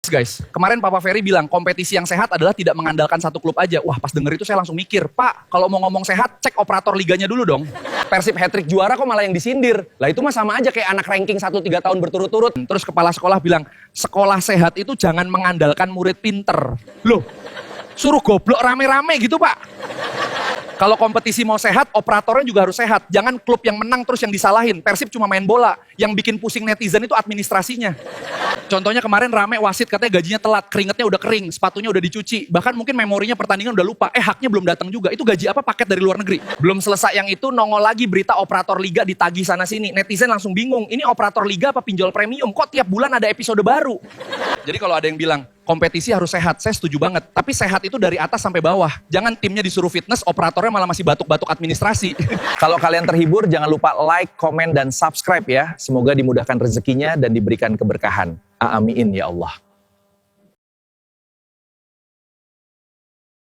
Guys, kemarin Papa Ferry bilang kompetisi yang sehat adalah tidak mengandalkan satu klub aja. Wah, pas denger itu saya langsung mikir, Pak, kalau mau ngomong sehat, cek operator liganya dulu dong. Persib hat-trick juara kok malah yang disindir. Lah itu mah sama aja kayak anak ranking 1-3 tahun berturut-turut. Terus kepala sekolah bilang, sekolah sehat itu jangan mengandalkan murid pinter. Loh, suruh goblok rame-rame gitu Pak. Kalau kompetisi mau sehat, operatornya juga harus sehat. Jangan klub yang menang terus yang disalahin. Persib cuma main bola. Yang bikin pusing netizen itu administrasinya. Contohnya kemarin rame wasit katanya gajinya telat, keringetnya udah kering, sepatunya udah dicuci. Bahkan mungkin memorinya pertandingan udah lupa. Haknya belum datang juga. Itu gaji apa paket dari luar negeri? Belum selesai yang itu nongol lagi berita operator liga ditagih sana sini. Netizen langsung bingung. Ini operator liga apa pinjol premium? Kok tiap bulan ada episode baru? Jadi kalau ada yang bilang kompetisi harus sehat, saya setuju banget. Tapi sehat itu dari atas sampai bawah. Jangan timnya disuruh fitness, operatornya malah masih batuk-batuk administrasi. Kalau kalian terhibur, jangan lupa like, komen, dan subscribe ya. Semoga dimudahkan rezekinya dan diberikan keberkahan. Amin ya Allah.